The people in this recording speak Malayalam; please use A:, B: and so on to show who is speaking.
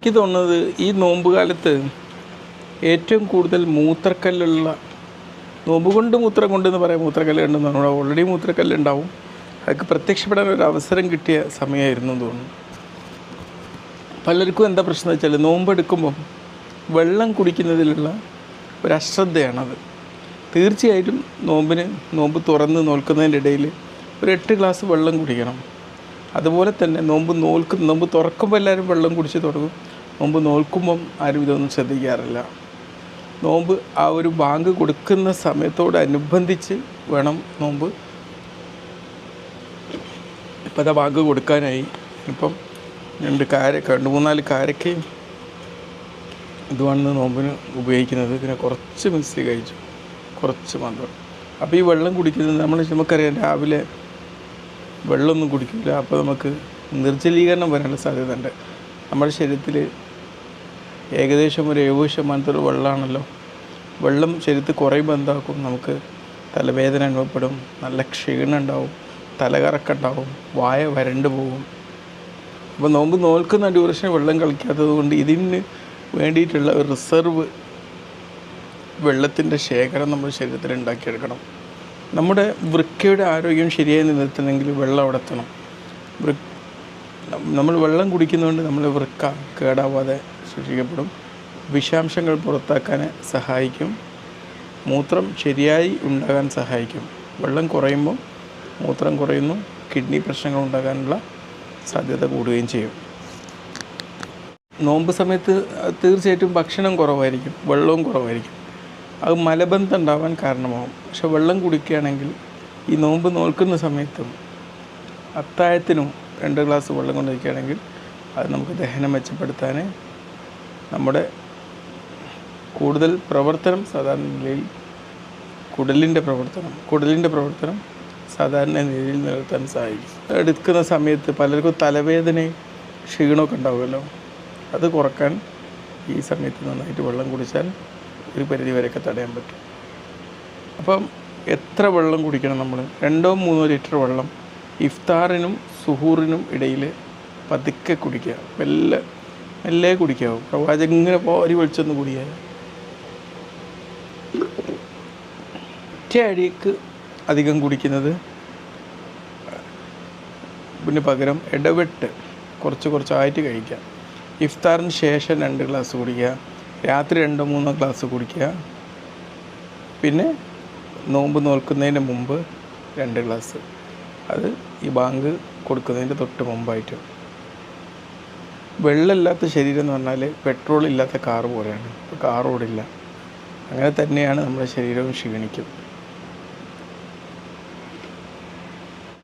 A: എനിക്ക് തോന്നുന്നത് ഈ നോമ്പ് കാലത്ത് ഏറ്റവും കൂടുതൽ മൂത്രക്കല്ലുള്ള, നോമ്പ് കൊണ്ട് മൂത്രം കൊണ്ടെന്ന് പറയാം, മൂത്രക്കല്ല് ഉണ്ടെന്ന് പറഞ്ഞാൽ ഓൾറെഡി മൂത്രക്കല്ലുണ്ടാവും, അതൊക്കെ പ്രത്യക്ഷപ്പെടാൻ ഒരു അവസരം കിട്ടിയ സമയമായിരുന്നു എന്ന് തോന്നുന്നു. പലർക്കും എന്താ പ്രശ്നം വെച്ചാൽ നോമ്പെടുക്കുമ്പം വെള്ളം കുടിക്കുന്നതിലുള്ള ഒരു അശ്രദ്ധയാണത്. തീർച്ചയായിട്ടും നോമ്പ് തുറന്ന് നോൽക്കുന്നതിൻ്റെ ഇടയിൽ ഒരു 8 ഗ്ലാസ് വെള്ളം കുടിക്കണം. അതുപോലെ തന്നെ നോമ്പ് തുറക്കുമ്പോൾ എല്ലാവരും വെള്ളം കുടിച്ച് തുടങ്ങും. നോമ്പ് നോൽക്കുമ്പം ആരും ഇതൊന്നും ശ്രദ്ധിക്കാറില്ല. നോമ്പ് ആ ഒരു ബാങ്ക് കൊടുക്കുന്ന സമയത്തോടനുബന്ധിച്ച് വേണം നോമ്പ്. ഇപ്പം അതാ ബാങ്ക് കൊടുക്കാനായി. ഇപ്പം 2-3-4 കാരക്കയും ഇതുമാണ് നോമ്പിന് ഉപയോഗിക്കുന്നത്. പിന്നെ കുറച്ച് മിക്സി കഴിച്ചു, കുറച്ച് മാത്രം. അപ്പോൾ ഈ വെള്ളം കുടിക്കുന്നത് നമുക്കറിയാം, രാവിലെ വെള്ളമൊന്നും കുടിക്കില്ല, അപ്പോൾ നമുക്ക് നിർജ്ജലീകരണം വരാനുള്ള സാധ്യത ഉണ്ട്. നമ്മുടെ ശരീരത്തിൽ ഏകദേശം ഒരു 70% വെള്ളമാണല്ലോ. വെള്ളം ശരീരത്തിൽ കുറയുമ്പോൾ എന്താക്കും, നമുക്ക് തലവേദന അനുഭവപ്പെടും, നല്ല ക്ഷീണം ഉണ്ടാവും, തലകറക്കുണ്ടാവും, വായ വരണ്ട് പോകും. അപ്പോൾ നോമ്പ് നോൽക്കുന്ന ഡ്യൂറേഷൻ വെള്ളം കളിക്കാത്തത് കൊണ്ട് ഇതിന് വേണ്ടിയിട്ടുള്ള ഒരു റിസർവ് വെള്ളത്തിൻ്റെ ശേഖരം നമ്മുടെ ശരീരത്തിൽ ഉണ്ടാക്കിയെടുക്കണം. നമ്മുടെ വൃക്കയുടെ ആരോഗ്യം ശരിയായി നിലനിർത്തണമെങ്കിൽ വെള്ളം അവിടെ എത്തണം. നമ്മൾ വെള്ളം കുടിക്കുന്നതുകൊണ്ട് നമ്മുടെ വൃക്ക കേടാവാതെ സൂക്ഷിക്കപ്പെടും. വിഷാംശങ്ങൾ പുറത്താക്കാൻ സഹായിക്കും. മൂത്രം ശരിയായി ഉണ്ടാകാൻ സഹായിക്കും. വെള്ളം കുറയുമ്പോൾ മൂത്രം കുറയുന്നു, കിഡ്നി പ്രശ്നങ്ങൾ ഉണ്ടാകാനുള്ള സാധ്യത കൂടുകയും ചെയ്യും. നോമ്പ് സമയത്ത് തീർച്ചയായിട്ടും ഭക്ഷണം കുറവായിരിക്കും, വെള്ളവും കുറവായിരിക്കും. അത് മലബന്ധം ഉണ്ടാവാൻ കാരണമാകും. പക്ഷെ വെള്ളം കുടിക്കുകയാണെങ്കിൽ ഈ നോമ്പ് നോൽക്കുന്ന സമയത്തും അത്താഴത്തിനും 2 ഗ്ലാസ് വെള്ളം കൊണ്ട് വയ്ക്കുകയാണെങ്കിൽ അത് നമുക്ക് ദഹനം മെച്ചപ്പെടുത്താൻ, നമ്മുടെ കൂടുതൽ പ്രവർത്തനം സാധാരണ നിലയിൽ കുടലിൻ്റെ പ്രവർത്തനം സാധാരണ നിലയിൽ നിലനിർത്താൻ സഹായിക്കും. എടുക്കുന്ന സമയത്ത് പലർക്കും തലവേദനയും ക്ഷീണമൊക്കെ ഉണ്ടാവുമല്ലോ, അത് കുറക്കാൻ ഈ സമയത്ത് നന്നായിട്ട് വെള്ളം കുടിച്ചാൽ ഒരു പരിധി വരെയൊക്കെ തടയാൻ പറ്റും. അപ്പം എത്ര വെള്ളം കുടിക്കണം നമ്മൾ? 2-3 ലിറ്റർ വെള്ളം ഇഫ്താറിനും സുഹൂറിനും ഇടയിൽ പതുക്കെ കുടിക്കുക. മെല്ലെ കുടിക്കാവും. പ്രവാചകൻ ഇങ്ങനെ പോരി വലിച്ചൊന്ന് കുടിക്കുക. ഒറ്റയടിക്ക് അധികം കുടിക്കുന്നത് പിന്നെ പകരം ഇടവിട്ട് കുറച്ചായിട്ട് കഴിക്കുക. ഇഫ്താറിന് ശേഷം 2 ഗ്ലാസ് കുടിക്കുക, രാത്രി 2-3 ഗ്ലാസ് കുടിക്കുക, പിന്നെ നോമ്പ് നോൽക്കുന്നതിന് മുമ്പ് 2 ഗ്ലാസ്. അത് ഈ ബാങ്ക് കൊടുക്കുന്നതിൻ്റെ തൊട്ട് മുമ്പായിട്ട്. വെള്ളമില്ലാത്ത ശരീരം എന്ന് പറഞ്ഞാൽ പെട്രോൾ ഇല്ലാത്ത കാറ് പോലെയാണ്. ഇപ്പോൾ കാർ ഓടില്ല. അങ്ങനെ തന്നെയാണ് നമ്മുടെ ശരീരവും ക്ഷീണിക്കും.